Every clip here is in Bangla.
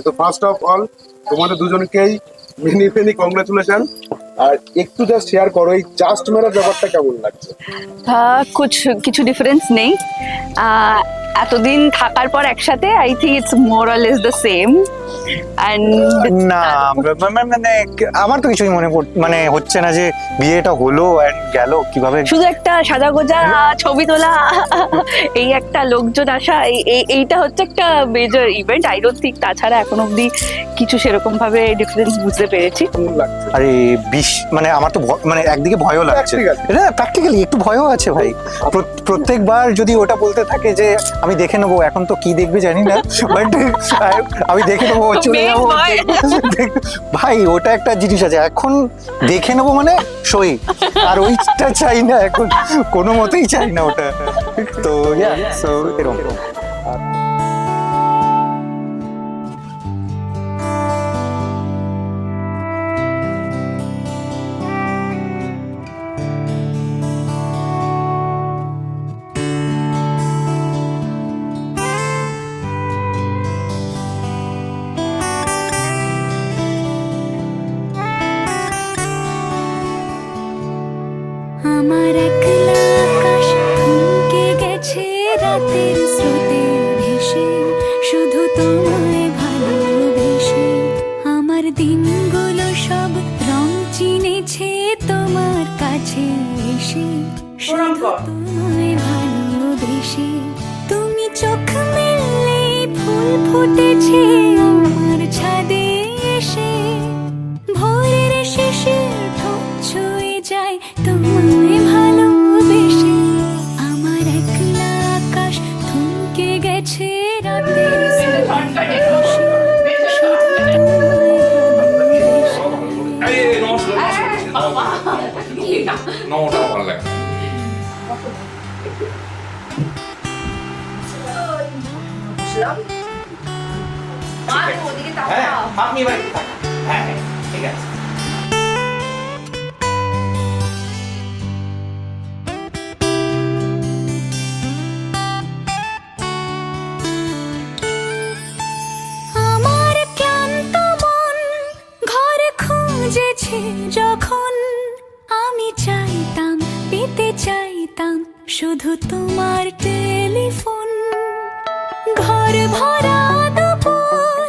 তো ফার্স্ট অফ অল তোমাদের দুজনকেই মেনি মেনি কংগ্রেচুলেশন। আর একটু জাস্ট শেয়ার করো এই জাস্ট মেরার ব্যাপারটা কেমন লাগছে? কিছু ডিফারেন্স নেই। এতদিন থাকার পর একসাথে I think it's more or less the same. না মানে আমার তো কিছুই মানে হচ্ছে না যে বিয়েটা হলো এন্ড গেল কিভাবে। শুধু একটা সাজা গোজা ছবি তোলা, এই একটা লোকজন আসা, এইটা হচ্ছে একটা major event. I don't think তাছাড়া এখন অব্দি কিছু সেরকম ভাবে ডিফারেন্স বুঝতে পেরেছি। কেমন লাগছে? আরে মানে আমার তো মানে একদিকে ভয়ও লাগছে, প্র্যাকটিক্যালি একটু ভয়ও আছে ভাই। প্রত্যেকবার যদি ওটা বলতে থাকে যে আমি দেখে নেবো, এখন তো কি দেখবে জানি না, বাট আমি দেখে নেবো, চলে যাবো ভাই, ওটা একটা জিনিস আছে। এখন দেখে নেবো মানে সই, আর ওইটা চাই না এখন, কোনো মতেই চাই না ওটা। তো সো এরকম। আমার একলা আকাশ থমকে গেছে রাতের স্রোতে ভেসে, শুধু তোমায় ভালোবেসে। আমার দিনগুলো সব রং চিনেছে তোমার কাছে এসে, শুধু তোমায় ভালোবেসে। তুমি চোখ মেললে ফুল ফুটেছে আমার ছাদে এসে, ভোরের শেষে ঠোঁট ছুঁয়ে যায় তোমায় ভালোবেসে। আমার একলা আকাশ থমকে গেছে রাতের স্রোতে ভেসে, শুধু তোমায় ভালোবেসে। আপনি এবার হ্যাঁ ঠিক আছে। আমার ক্লান্ত মন ঘর খুঁজেছে যখন, আমি চাইতাম পেতে চাইতাম শুধু তোমার টেলিফোন। ঘর ভরা দুপুর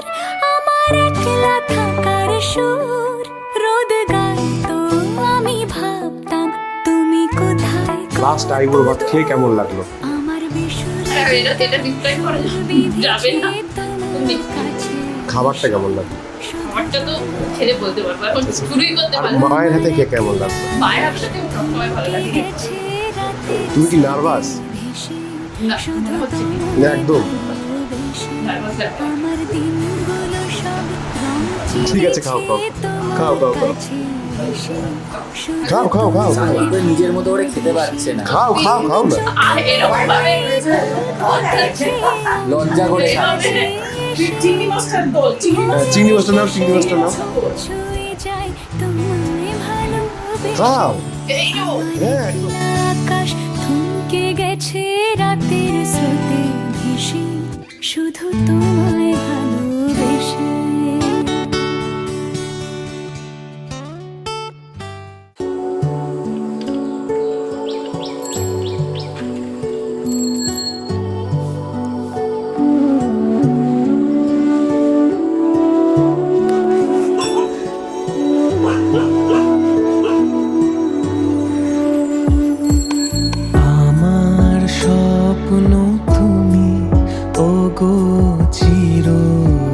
আমার একলা থাকার সুর, রোদ গাইতো আমি ভাবতাম তুমি কোথায়। লাস্ট আইবুড়ো ভাত খেয়ে কেমন লাগলো? আমার বিশুর এটা ডিসক্রাইব করা যাবে না। খাবারটা কেমন লাগলো? আমারটা তো ছেড়ে বলতে পারবো, এখন শুরুই করতে আর পারবো। মায়ের হাতে কে কেমন লাগলো? মায়ের হাতটাকে সবসময় ভালো লাগে। তুমি কি নার্ভাস? না, হচ্ছে কি? না একদম। Nervous লাগে। আমার দিনগুলো সব রং ঠিক আছে, খাও, খাও। খাও, খাও, খাও। খাও খাও খাও খাও নিজের মতো করে খেতে পারছে না, খাও খাও খাও না। এরকম ভাবে লজ্জা করে খাচ্ছে। চিংড়ি মাছটা তো চিংড়ি মাছটা নাও, চিংড়ি মাছটা নাও। ছুঁয়ে যায় তোমায় ভালোবেসে। খাও। এই নো হ্যাঁ একদম। আকাশ থমকে গেছে রাতের স্রোতে ভেসে, শুধু তোমায় ভালোবেসে। আমার স্বপ্ন তুমি ওগো চিরদিন।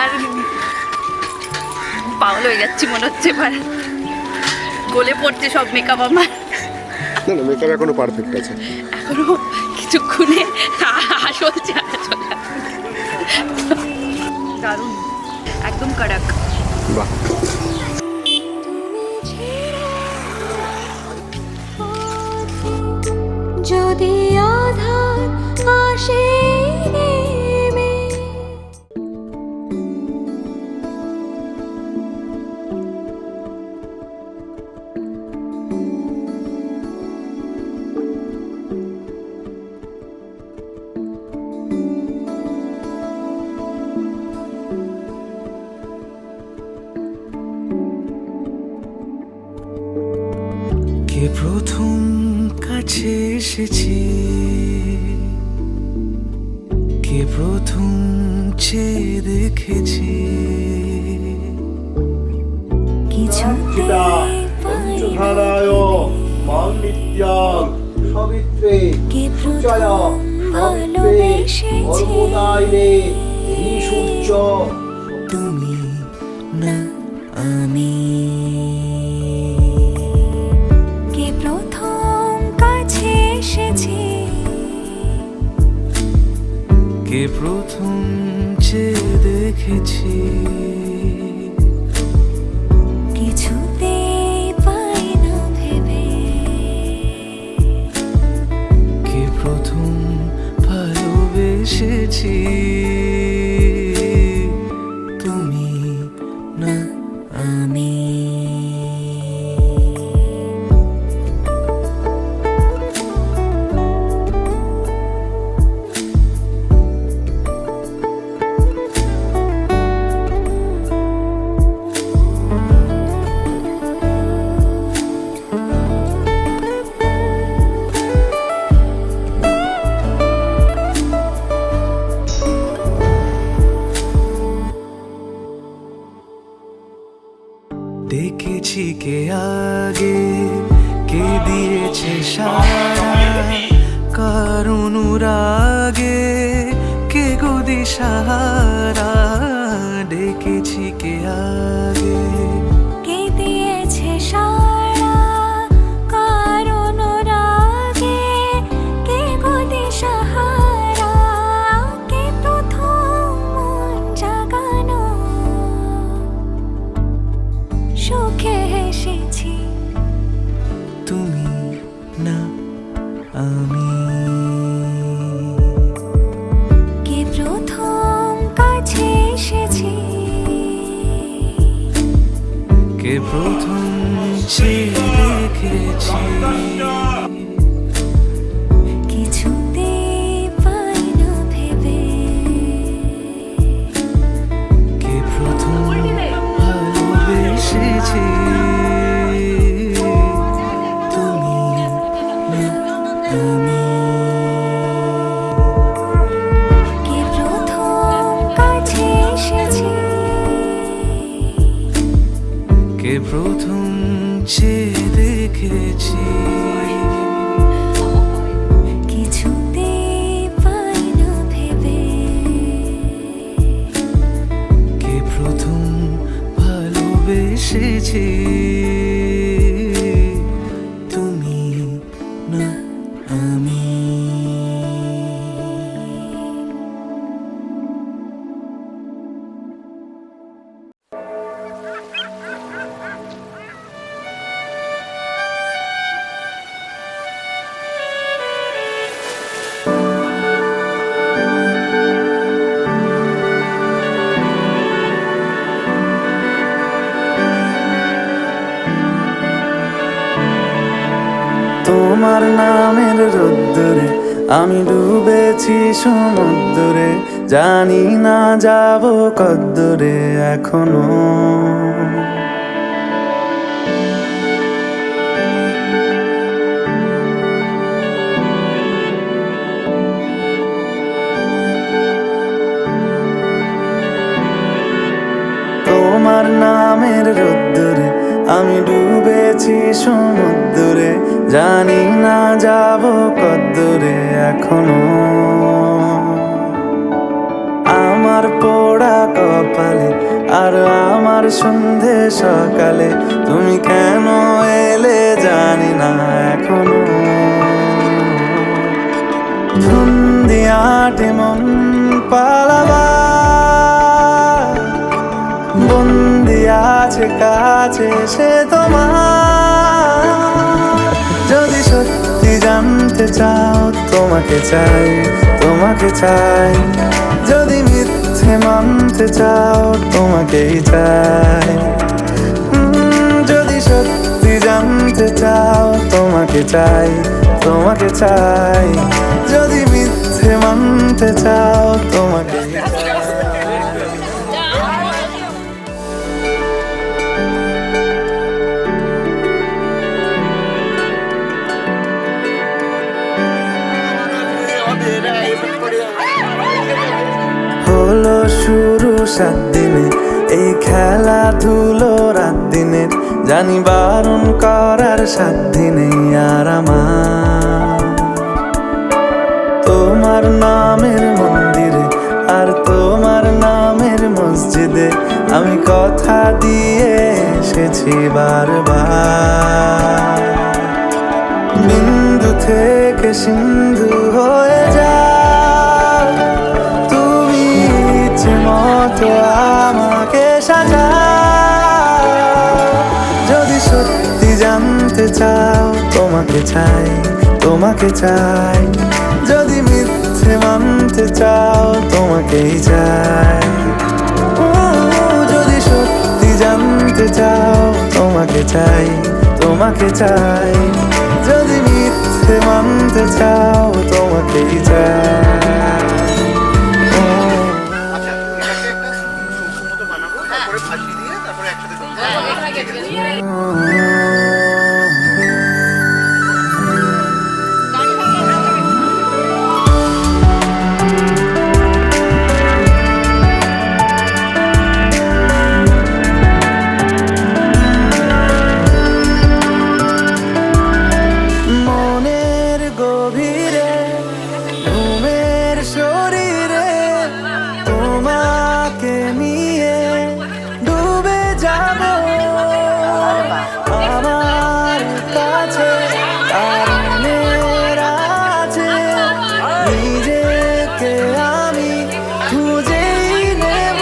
আর পাগল হয়ে যাচ্ছি মনে হচ্ছে, এবার গলে পড়ছে সব মেকআপ আমার। না না, মেকআপ এখনো পারফেক্ট আছে। এখনো কিছুক্ষণে আসল চলে আসবে। দারুণ, একদম কড়াক। বাহ, যদি আধার আসে নেমে, কে প্রথম কাছে এসেছে, কে প্রথম চেয়ে দেখেছে, কিছুতে কে প্রথম ভালোবেসেছে, তুমি না আমি। কে প্রথম কাছে এসেছে, কে প্রথম চেয়ে দেখেছে, কিছুতেই পাই না ভেবে, কে প্রথম ভালোবেসেছে, তুমি না আমি। দেখেছি কে আগে, কে দিয়েছে সারা, কার অনুরাগে কে গো দিশাহারা। ডেকেছি কে আগে, কে দিয়েছে সারা, কার অনুরাগে কে গো দিশাহারা, কে প্রথম মন জাগানো, সুখে হেসেছি, তুমি না আমি। কে প্রথম কাছে এসেছে, কে প্রথম চেয়ে দেখেছি, কিছুতেই পাই না ভেবে, কে প্রথম ভালোবেসেছে, তুমি না আমি। কে প্রথম কাছে এসেছে, কে প্রথম চেয়ে দেখেছি, কিছুতেই পাই না ভেবে, কে প্রথম ভালোবেসেছে, তুমি না আমি। তোমার নামের রোদ্দুরে আমি ডুবেছি সমুদ্রে, জানি না যাব কদ্দুরে এখনো। তোমার নামের রোদ্দুরে আমি ডুবেছি সমুদ্রে, জানি না যাব কদ্দুরে এখনো। আমার পোড়া কপালে আর আমার সন্ধে সকালে তুমি কেন এলে জানি না এখনো ধুন্দিয়াটে মন পালাবা বন্দি আছে কাছে সে তোমার যদি সত্যি জানতে চাও তোমাকে চাই তোমাকে চাই যদি মিথ্যে মানতে চাও তোমাকেই চাই যদি সত্যি জানতে চাও তোমাকে চাই তোমাকে চাই যদি মিথ্যে মানতে চাও তোমাকেই চাই হলো শুরু 7 দিনে এই খেলাধুলো রাত দিনের জানি বারণ করার সাধ্য নেই আর আমার তোমার নামের মন্দিরে আর তোমার নামের মসজিদে আমি কথা দিয়ে এসেছি বারবার বিন্দু থেকে সিন্ধু হয়ে যা তুমি ইচ্ছে মতো আমাকে সাজা যদি সত্যি জানতে চাও তোমাকে চাই তোমাকে চাই যদি মিথ্যে মানতে চাও তোমাকেই চাই যদি সত্যি জানতে চাও তোমাকে চাই তোমাকে চাই যদি মিথ্যে মানতে চাও তোমাকেই চাই মনের গভীরে ঘুমের শরীরে তোমাকে নিয়ে ডুবে যাব আমার কাছে কারণের আছে নিজেকে আমি খুঁজেই নেব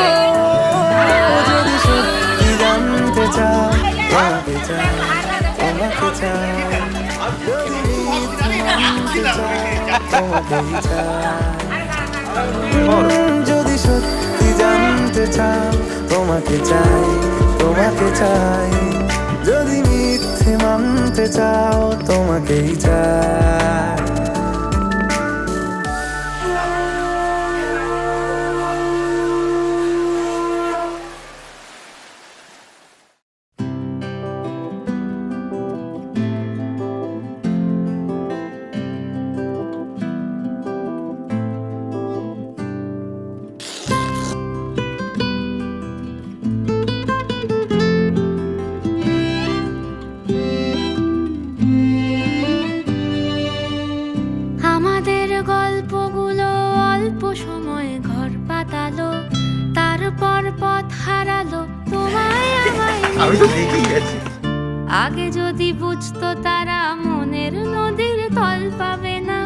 যদি সত্যি জানতে চাও তোমাকে চাই তোমাকে চাই যদি মিথ্যে মানতে চাও তোমাকেই চাই যদি সত্যি জানতে চাও তোমাকে চাই তোমাকে চাই যদি মিথ্যে মানতে চাও তোমাকেই চাই আমাদের গল্পগুলো অল্প সময়ে ঘর পাতালো তারপর পথ হারালো তোমায় আমায় আগে যদি বুঝতো তারা মনের নদীর তল পাবে না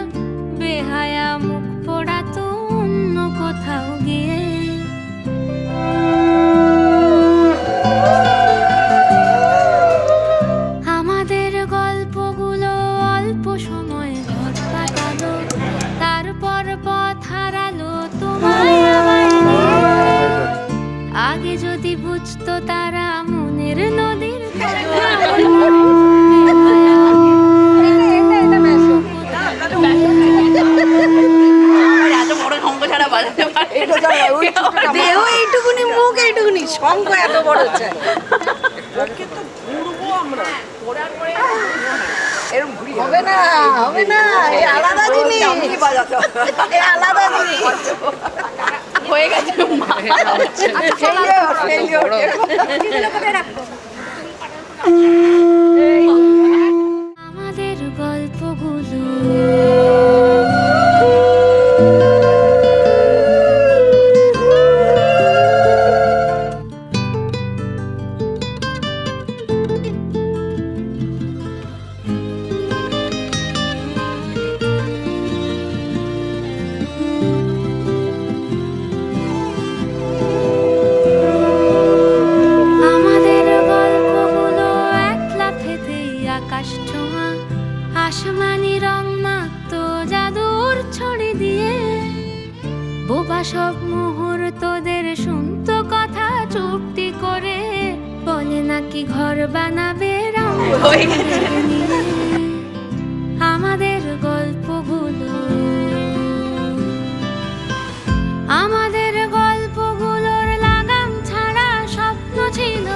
বেহায়া মুখ পোড়াতো অন্য কোথাও গিয়ে আমাদের গল্পগুলো অল্প সময়ে ঘর পাতালো তারপর পথ হারালো তোমায় আমায় নিয়ে। আগে যদি বুঝতো তারা মনের নদীর এত বড় শঙ্খ ছাড়া বাজাতে পারে দেহ এইটুকুনি মুখ এইটুকুনি শঙ্খ এত বড় হচ্ছে হবে না হবে না এই আলাদা জিনিস এই আলাদা জিনিস হয়ে গেছে আমাদের গল্পগুলো ঘর বানাবে নিয়ে আমাদের গল্পগুলো, আমাদের গল্পগুলোর লাগাম ছাড়া স্বপ্ন ছিল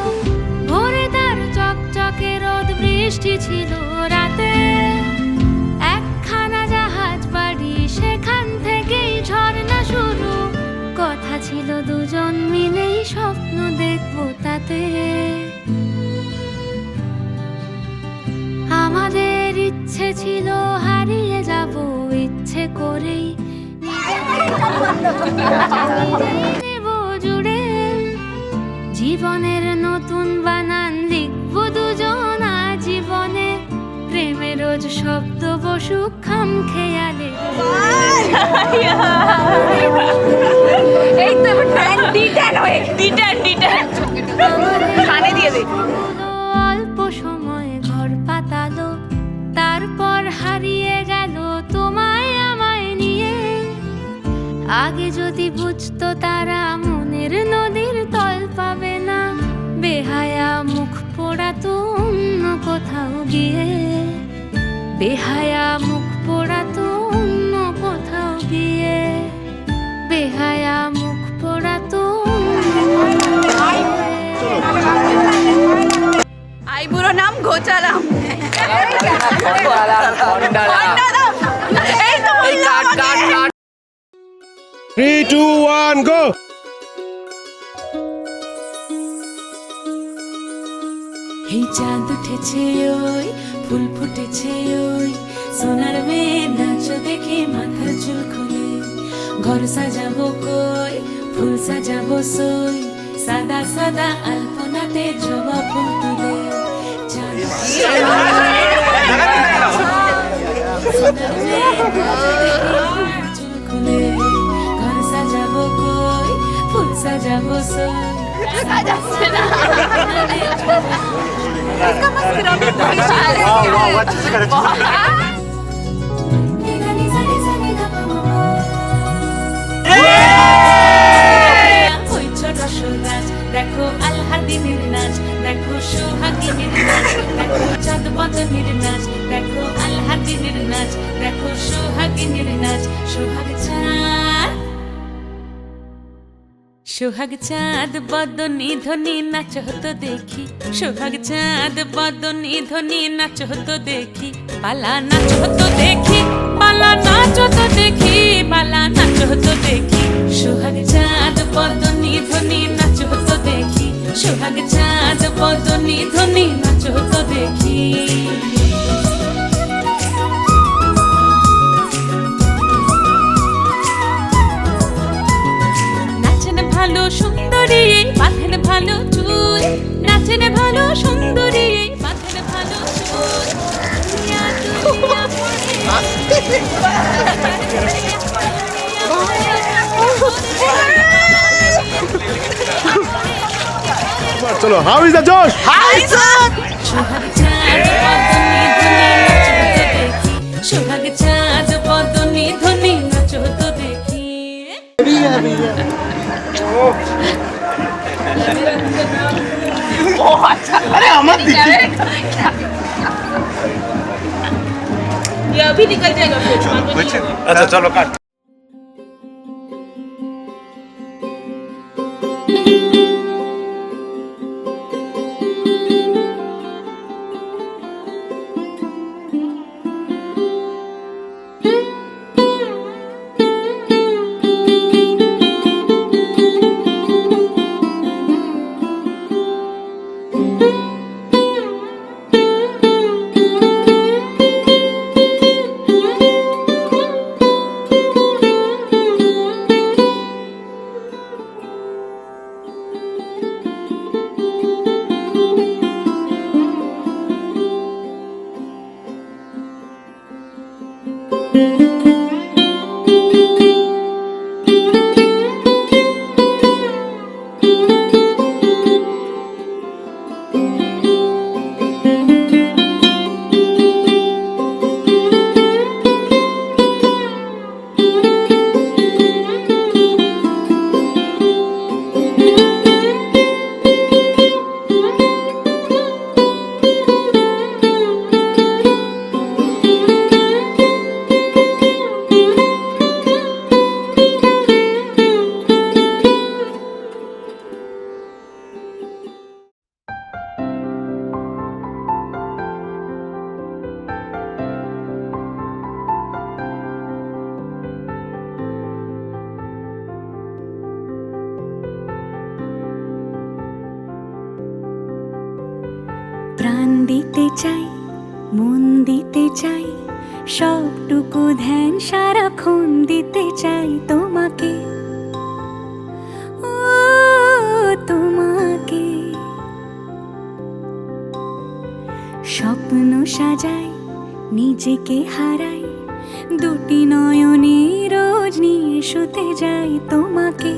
ভোরে তার চকচকে রোদ, বৃষ্টি ছিল রাতে একখানা জাহাজ বাড়ি, সেখান থেকেই ঝর্ণা শুরু। কথা ছিল দুজন মিলেই স্বপ্ন দেখবো তাতে। আমাদের ইচ্ছে ছিল হারিয়ে যাব ইচ্ছে করেই, নেব জুড়ে জীবনের নতুন বানান লিখবো দুজন জীবনে। প্রেমে রোজ শব্দ বসুক খাম খেয়ালে, এই তো ডিটেন হয়ে ডিটেন কানে দিয়ে দে। অল্প সময় ঘর পাতালো, তারপর হারিয়ে গেল তোমায় আমায় নিয়ে। আগে যদি বুঝতো তারা মনের নদীর তল পাবে না, বেহায়া মুখ পোড়াতো অন্য কোথাও গিয়ে, বেহায়া মুখ পোড়াতো অন্য কোথাও গিয়ে, বেহায়া মুখ পোড়াতো আইবুড়ো নাম ঘোচালাম। এই তো এই কাট 3, 2, 1, go! এই চাঁদ উঠেছে ওই, ফুল ফুটেছে ওই, সোনার মেয়ে নাচ দেখে মাথার চুল খুলে। ঘর সাজাবো কই, ফুল সাজাবো সই, সাদা সাদা আলপনাতে জবা ফুল তুলে। চাঁদ সোনার মেয়ে নাচ দেখে মাথার চুল খুলে। ঘর সাজাবো কই, ফুল সাজাবো সই, দেখো আল্লাদিনের নাচ, দেখো সোহাগিনীর নাচ, দেখো চাঁদ বদনের নাচ, দেখো আল্লাদিনের নাচ, দেখো সোহাগিনীর নাচ। সোহাগ চাঁদ, সোহাগ চাঁদ বদনী ধ্বনি নাচ হতো দেখি, সোহাগ চাঁদ বদনী ধ্বনি নাচ হতো দেখি। পালা নাচ হতো দেখি, পালা নাচ হতো দেখি, পালা নাচ হতো দেখি। সোহাগ চাঁদ বদনী ধ্বনি নাচ হতো দেখি, সোহাগ চাঁদ বদনী ধ্বনি নাচ হতো দেখি। নাচেন ভালো সুন্দরী বাঁধেন ভালো চুল, নাচেন ভালো সুন্দরী বাঁধেন ভালো চুল। দুনিয়া দুনিয়া চলো, হাউ ইজ দ্য জোশ? সোহাগ চাঁদ বদনী ধ্বনি নাচ হতো দেখি, সোহাগ চাঁদ বদনী ধ্বনি নাচ হতো দেখি। আরে আমার দিকে আচ্ছা চলো কাট। প্রাণ দিতে চাই, মন দিতে চাই, সবটুকু ধ্যান সারাক্ষণ দিতে চাই তোমাকে, ও তোমাকে। স্বপ্ন সাজাই, নিজেকে হারাই, দুটি নয়নে রোজ নিয়ে শুতে যাই তোমাকে।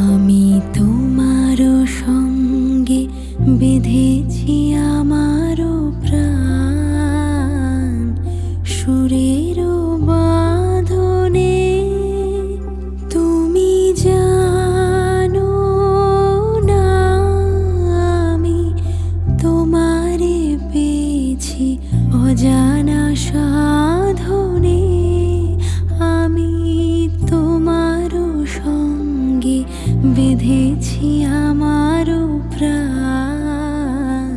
আমি তোমারও সঙ্গে বেঁধেছি আমারও প্রাণ, সুরেরও বাঁধনে। তুমি জানো না আমি তোমারে পেয়েছি অজানা সাধনে। আমি তোমারও সঙ্গে বেঁধেছি আমারও প্রাণ,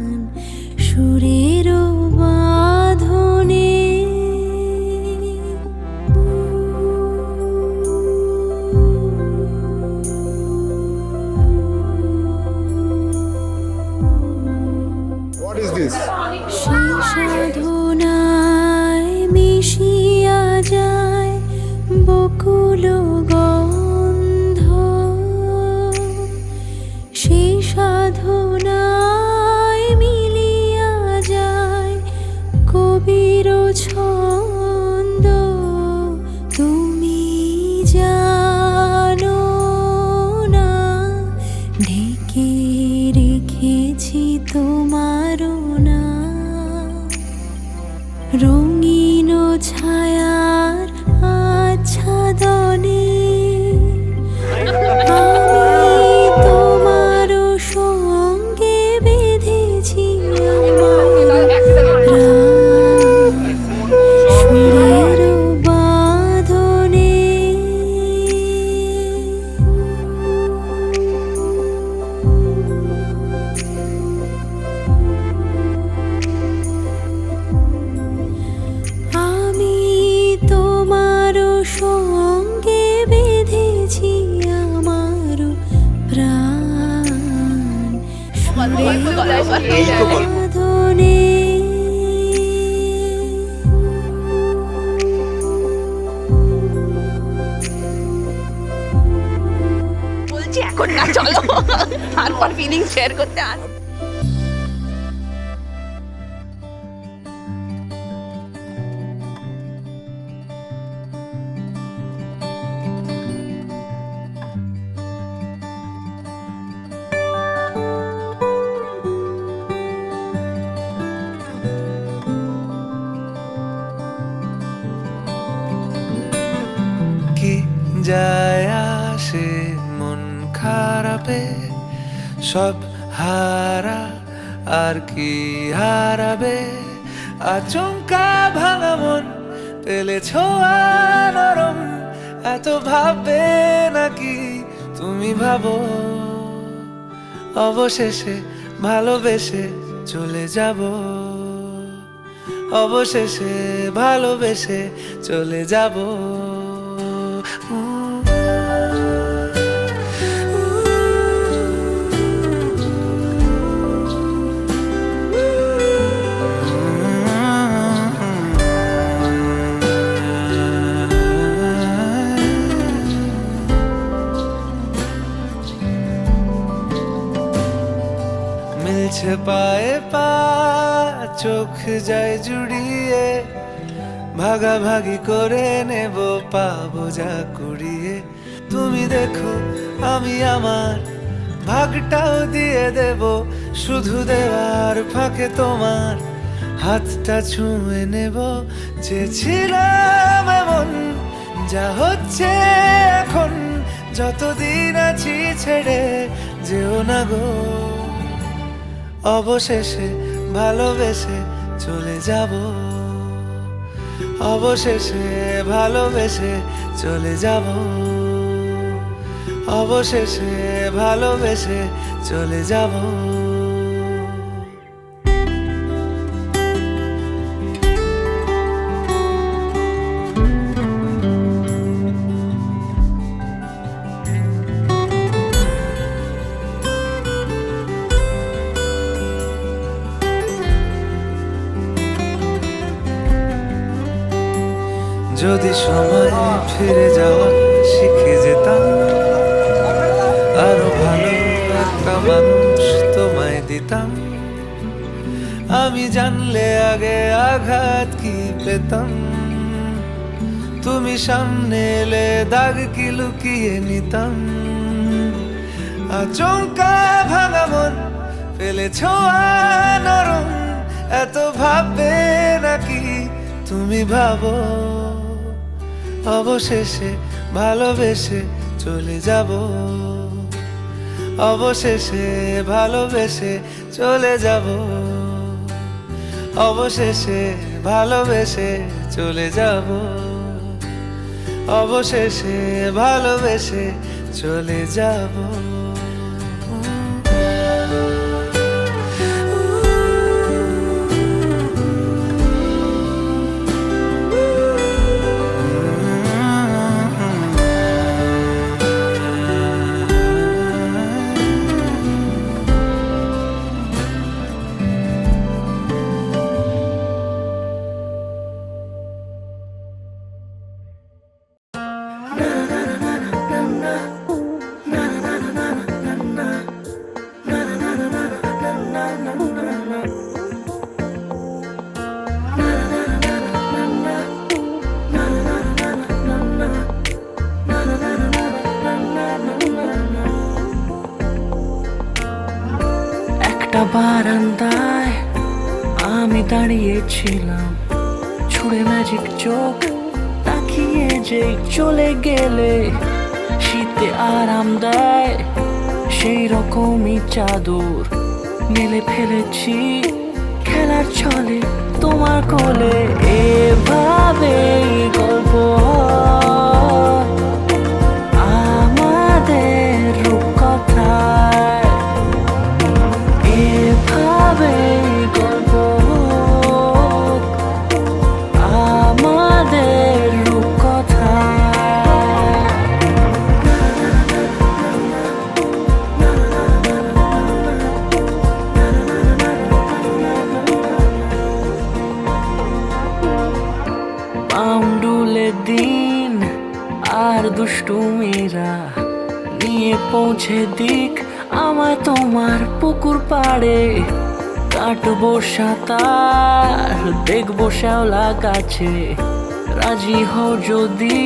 সুরেরও বাঁধনে। What is this? সেই সাধনায় মিশিয়া যায় বকুল গন্ধ, সেই সাধনায় মিলিয়া যায় কবির ছন্দ। তুমি জানো না ঢেকে রেখেছি তোমারও না, রঙিন ছায়ার আচ্ছাদনে। আমি তোমারও সঙ্গে বেঁধেছি আমার প্রাণ, সুরেরও বাঁধনে। আমি তোমারও সঙ্গে বেঁধেছি আমারও প্রাণ, সুরের বাঁধনে। বলছি এখন না, চলো তারপর ফিলিং শেয়ার করতে আস। কি যায় আসে মন খারাপে, সব হারা আর কি হারাবে। আচমকা ভাঙা মন পেলে ছোঁয়া নরম, এত ভাববে নাকি তুমি ভাবো। অবশেষে ভালোবেসে চলে যাব, অবশেষে ভালোবেসে চলে যাব। মিলছে পায়ে পা, চোখ যায় জুড়িয়ে, ভাগাভাগি করে নেব পাবো যা কুড়িয়ে। তুমি দেখো আমি আমার ভাগটাও দিয়ে দেব, শুধু দেওয়ার ফাঁকে তোমার হাতটা ছুঁয়ে নেব। চেয়েছিলাম এমন যা হচ্ছে এখন, যতদিন আছি ছেড়ে যেও না গো। অবশেষে ভালোবেসে চলে যাব, অবশেষে ভালোবেসে চলে যাব, অবশেষে ভালোবেসে চলে যাব। যদি সময় ফিরে যাওয়া শিখে যেতাম, আরো ভালো একটা মানুষ তোমায় দিতাম। আমি জানলে আগে আঘাত কি পেতাম, তুমি সামনে এলে দাগ কি লুকিয়ে নিতাম। আচমকা ভাঙা মন ফেলেছ নরম, এত ভাববে নাকি তুমি ভাবো, অবশেষে ভালোবেসে চলে যাব, অবশেষে ভালোবেসে চলে যাব, অবশেষে ভালোবেসে চলে যাব, অবশেষে ভালোবেসে চলে যাব। একটা বারান্দায় আমি দাঁড়িয়েছিলাম, ছুঁড়ে ম্যাজিক চোখ তাকিয়ে যে চলে গেলে, শীতে আরাম দেয় সেই রকমই চাদর মেলে ফেলেছি খেলার ছলে তোমার কোলে। এভাবে গল্প আমাদের রূপকথায়, এভাবে গল্প আমাদের রূপকথায়। পাউন্ডুলে দিন আর দুষ্টুমিরা নিয়ে পৌঁছে দিক আমায় তোমার পুকুর পাড়ে। কাটবো সাঁতার দেখবো শ্যাওলা গাছে, রাজি হও যদি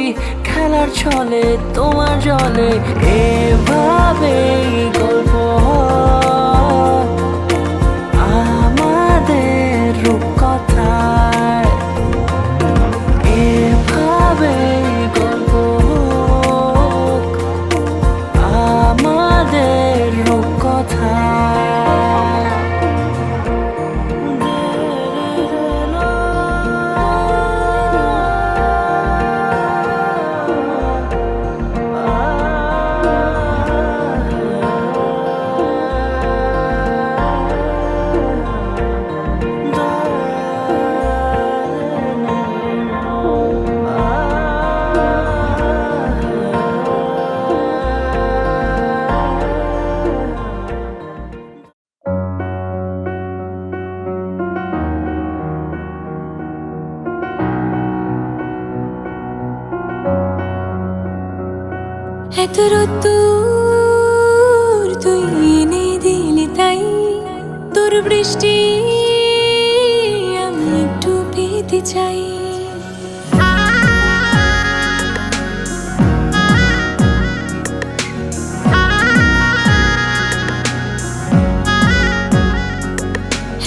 খেলার ছলে তোমার জলে। এভাবে গল্প আমাদের রূপকথায়, এভাবে গল্প আমাদের রূপকথায়। এত রোদ্দুর তুই এনে দিলি তাই, তোর বৃষ্টি আমি একটু পেতে চাই।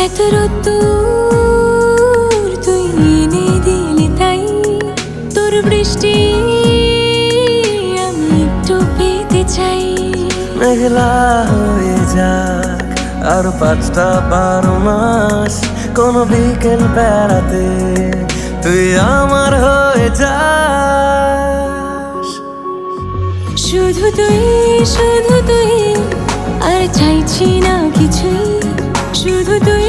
এত রোদ্দুর তুই এনে দিলি তাই, তোর বৃষ্টি চাই। মেঘলা হয়ে যাক আর 5টা 12 মাস, কোন বিকেল বেড়াতে তুই আমার হয়ে যাস। শুধু তুই আর চাইছি না কিছুই, শুধু তুই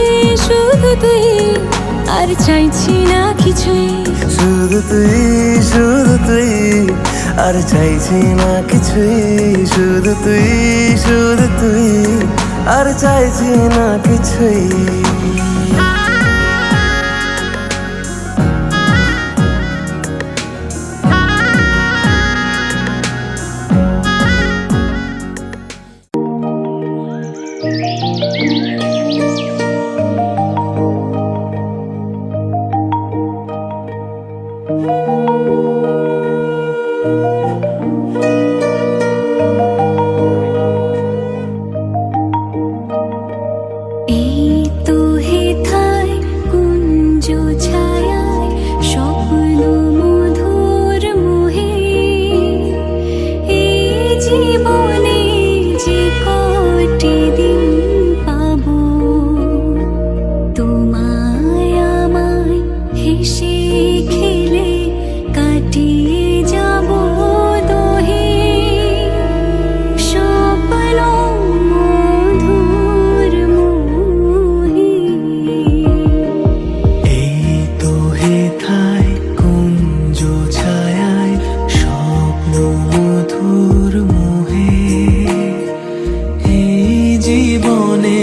আর চাইছি না কিছুই, শুধু তুই আর চাইছি না কিছুই, শুধু তুই আর চাইছি না কিছুই। তোমায় আমায় হেসে খেলে কাটিয়ে যাব দোহে স্বপ্ন মধুর মোহে। এই তো হেথায় কুঞ্জ ছায়ায় স্বপ্ন মধুর মোহে এই জীবনে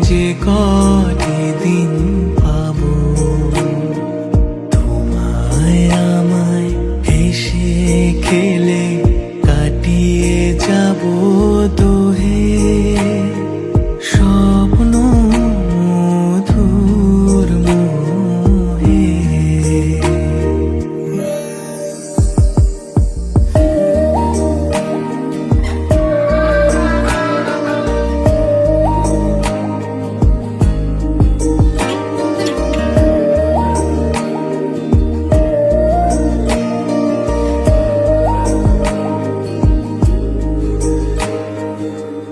যে কটি দিন পাবো তোমায় আমায় হেসে খেলে কাটিয়ে যাব দোহে স্বপ্ন মধুর মোহে।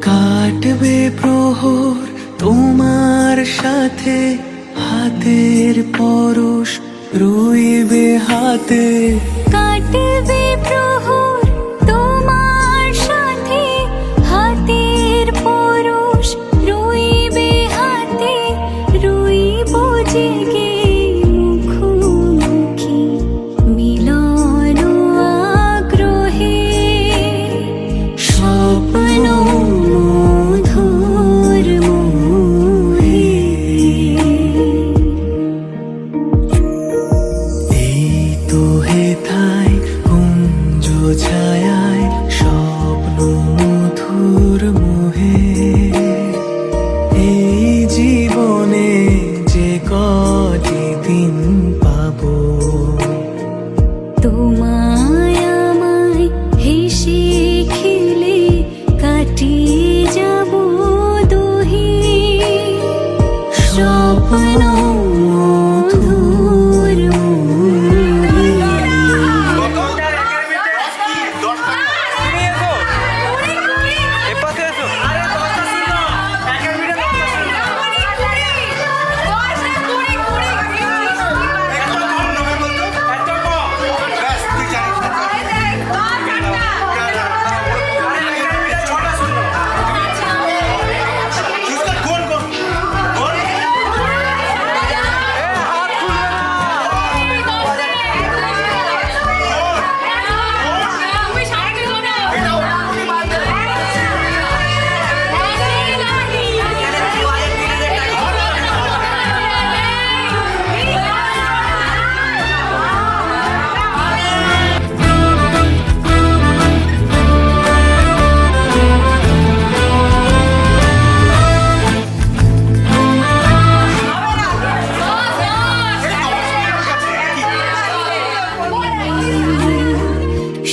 কাটবে প্রহর তোমার সাথে হাতের পরশ রইবে হাতে কাটবে প্রহর তোমার সাথে হাতের পরশ রইবে হাতে রইব জেগে মুখোমুখি মিলন আগ্রহে স্বপ্ন মধুর মোহে। এই তো হেথায় কুঞ্জ ছায়ায় স্বপ্ন মধুর মোহে এই জীবনে যে কটি দিন পাবো তোমায় আমায় হেসে খেলে কাটিয়ে যাব দোহে স্বপ্ন মধুর মোহে।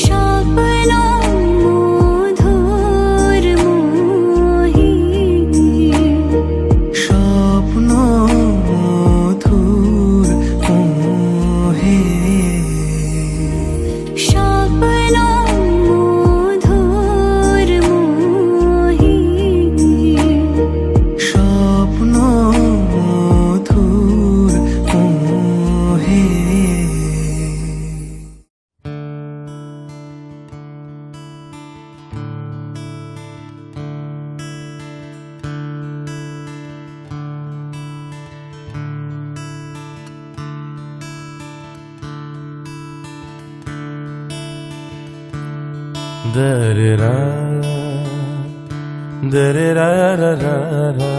স্বপ্ন মধুর মোহে স্বপ্ন মধুর মোহে স্বপ্ন মধুর মোহে স্বপ্ন মধুর মোহে। Da-da-da, da-da-da-da-da-da,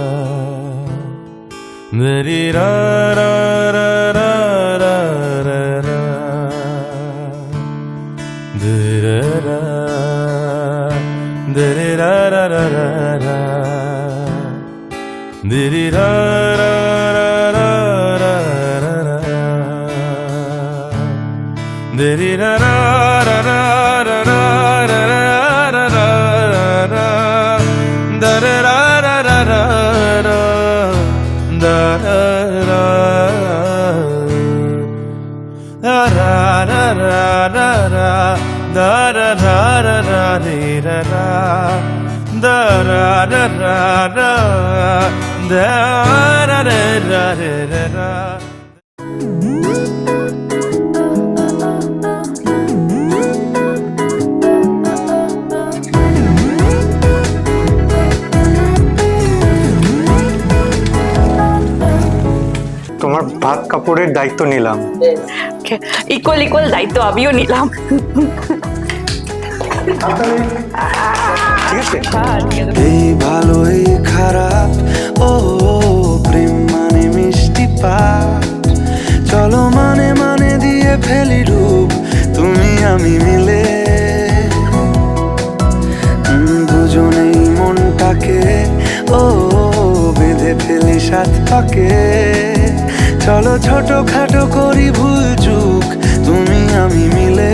da-da-da-da-da-da-da, da-da-da-da-da-da-da, da da da da da da. তোমার ভাত কাপড়ের দায়িত্ব নিলাম। ইকুয়াল ইকুয়াল দায়িত্ব আমিও নিলাম। ঠিক আছে। এই ভালো এই খারাপ, ও প্রেম মানে মিষ্টি পাঠ, চলো মানে মানে দিয়ে ফেলি রূপ তুমি আমি মিলে, দুজনেই মনটাকে ও বেঁধে ফেলি সাত পাকে, চলো ছোট খাটো করি ভুল চুক তুমি আমি মিলে,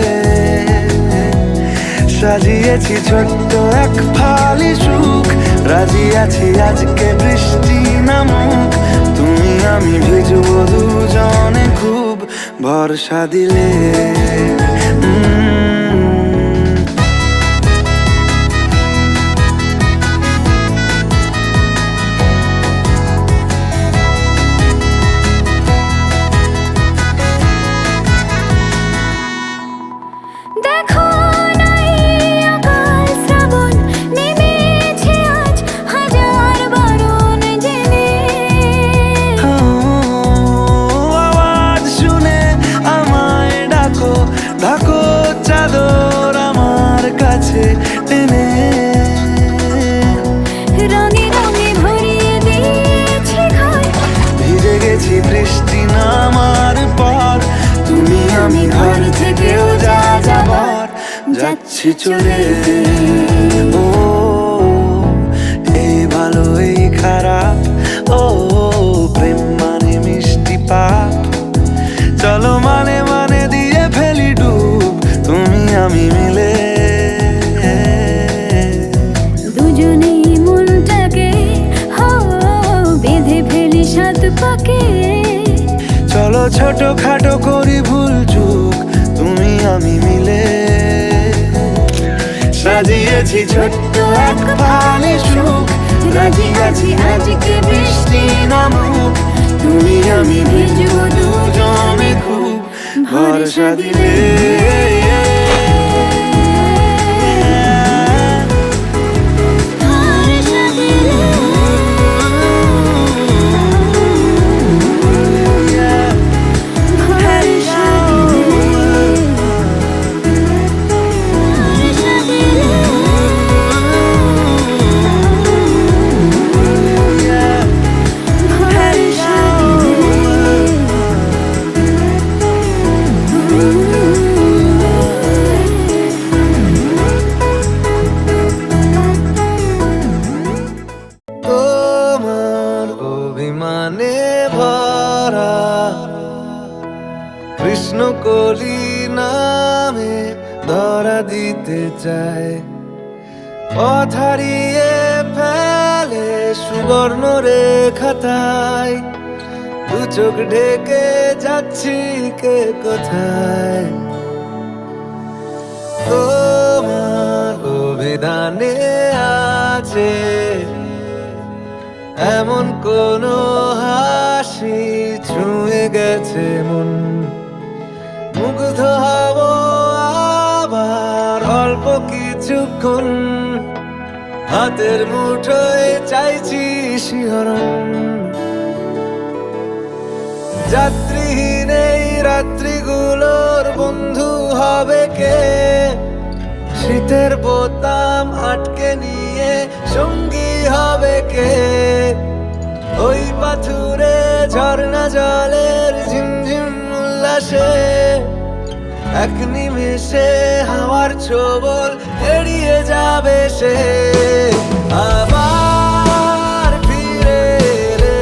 সাজিয়েছি ছোট্ট এক ফালি সুখ, রাজি আছি আজকে বৃষ্টি নামুক, তুমি আমি ভিজবো দুজনে খুব ভরসা দিলে। দেখো নাই আকাল শ্রাবণ নেমেছে আজ হাজার বারণ জেনে, আওয়াজ শুনে আমায় ডাকো ডাকো চাদর আমার কাছে টেনে, রঙে রঙে ভরিয়ে দিয়েছি ঘর, ভিজে গেছি বৃষ্টি নামার পর, তুমি আমি ঘর থেকেও যা যাবার যাচ্ছি চলে। ও এই ভালো এই খারাপ, ও প্রেম মানে মিষ্টি পাপ, চলো মানে মানে দিয়ে ফেলি ডুব তুমি আমি মিলে, দুজনেই মনটাকে হো বেঁধে ফেলি সাত পাকে, চলো ছোট খাটো করি ভুল চুক তুমি আমি মিলে, সাজিয়েছি ছোট্ট এক ফালি সুখ, রাজি আছি আজকে বৃষ্টি নামুক, তুমি আমি ভিজবো দুজনে খুব ভরসা দিলে। ভরসা দিলে, ভরসা তোমার অভিমানে ভরা কৃষ্ণ কলি নামে ধরা দিতে চায়, পথ হারিয়ে ফেলে সুবর্ণ রেখাতায়, দু চোখ ঢেকে যাচ্ছি কে কোথায়, তোমার অভিধানে আছে এমন কোন হাসি ছুঁয়ে গেছে মন, মুগ্ধ হব আবার অল্প কিছুক্ষণ, হাতের মুঠোয় চাইছি শিহরণ, যাত্রীহীন এই রাত্রিগুলোর বন্ধু হবে কে, শীতের বোতাম আটকে নিয়ে সঙ্গী হবে কে, ওই পাথুরে ঝর্ণা জলের ঝিমঝিম উল্লাসে, এক নিমেষে হাওয়ার ছোবল এড়িয়ে যাবে সে, আবার ফিরে এলে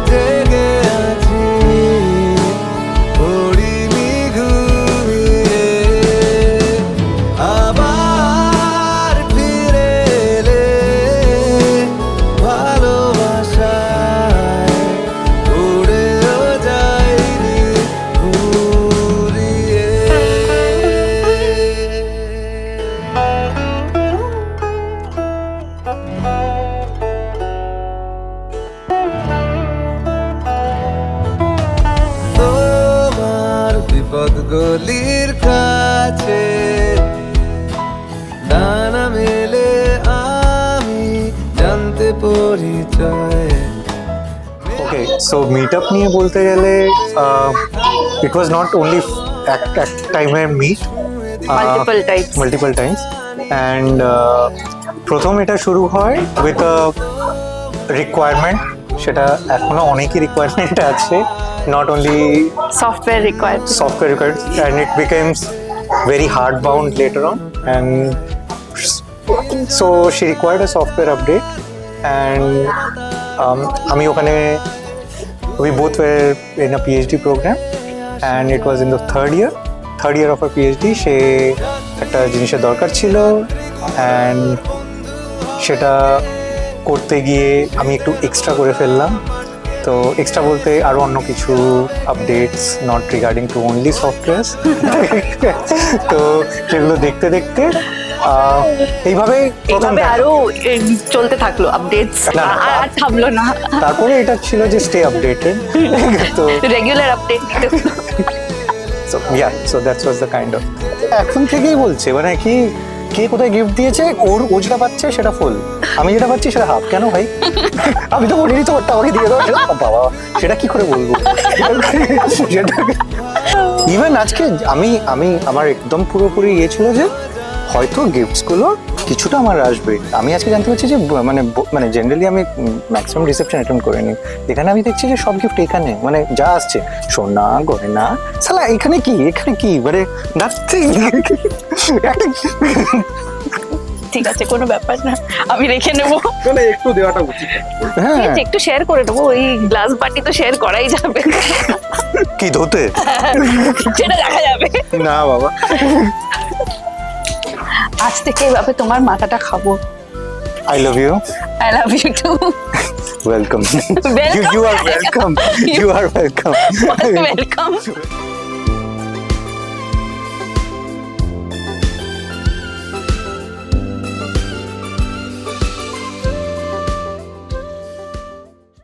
জেগে আছি পড়িনি ঘুমিয়ে, আবার ফিরে এলে ভালোবাসায় উড়েও যায়নি ঘুরিয়ে। গলির কাছে ডানা মেলে আমি জানতে পরিচয় ওকে সো মিট আপ নিয়ে বলতে গেলে ইট ওয়াজ নট অনলি এক টাইমের মিট মাল্টিপল টাইমস অ্যান্ড প্রথম এটা শুরু হয় উইথ রিকোয়ারমেন্ট, সেটা এখনো অনেকই রিকোয়ারমেন্ট আছে, not only software required software required, and it becomes very hard bound later on, and so she required a software update, and আমি ওখানে we both were in a PhD program and it was in the third year of our PhD. সে একটা জিনিসের দরকার ছিল and সেটা করতে গিয়ে আমি একটু এক্সট্রা করে ফেললাম। তো এক্সট্রা বলতে আরো অন্য কিছু updates, not regarding two only software. তো সেগুলো দেখতে দেখতে এইভাবে এইভাবে আরো চলতে থাকলো আপডেটস, না, না, আর থামলো না, তারপরে এটা ছিল যে স্টে আপডেটেড। তো regular update so yeah, so that was the kind of এখন থেকেই বলছে মানে কি কে কোথায় গিফট দিয়েছে, ও যেটা পাচ্ছে সেটা ফুল, আমি যেটা পাচ্ছি সেটা হাফ। কেন ভাই? আমি তো বলিনি তো ওটা আমাকে দিয়ে দাও। বাবা সেটা কি করে বলবো? ইভেন আজকে আমি আমার একদম পুরোপুরি ইয়ে ছিল যে হয়তো গিফটসগুলো কিছুটা আমার আসবে। আমি আজকে জানতে পারছি যে মানে জেনারেলি আমি ম্যাক্সিমাম রিসেপশন অ্যাটেন্ড করিনি, এখানে আমি দেখছি যে সব গিফট এখানে মানে যা আসছে সোনা গয়না, সালা এখানে কি মানে নাথিং। ঠিক আছে, কোনো ব্যাপার না, আমি রেখে নেবো। মানে একটু দেওয়াটা উচিত। হ্যাঁ ঠিক আছে, একটু শেয়ার করে নেবো, ওই গ্লাস বাটি তো শেয়ার করাই যাবে, কি ধোতে সেটা দেখা যাবে। না বাবা, আজ থেকে এভাবে তোমার মাথাটা খাবো। I love you. I love you too. Welcome. Welcome. You are welcome. You are welcome. Welcome.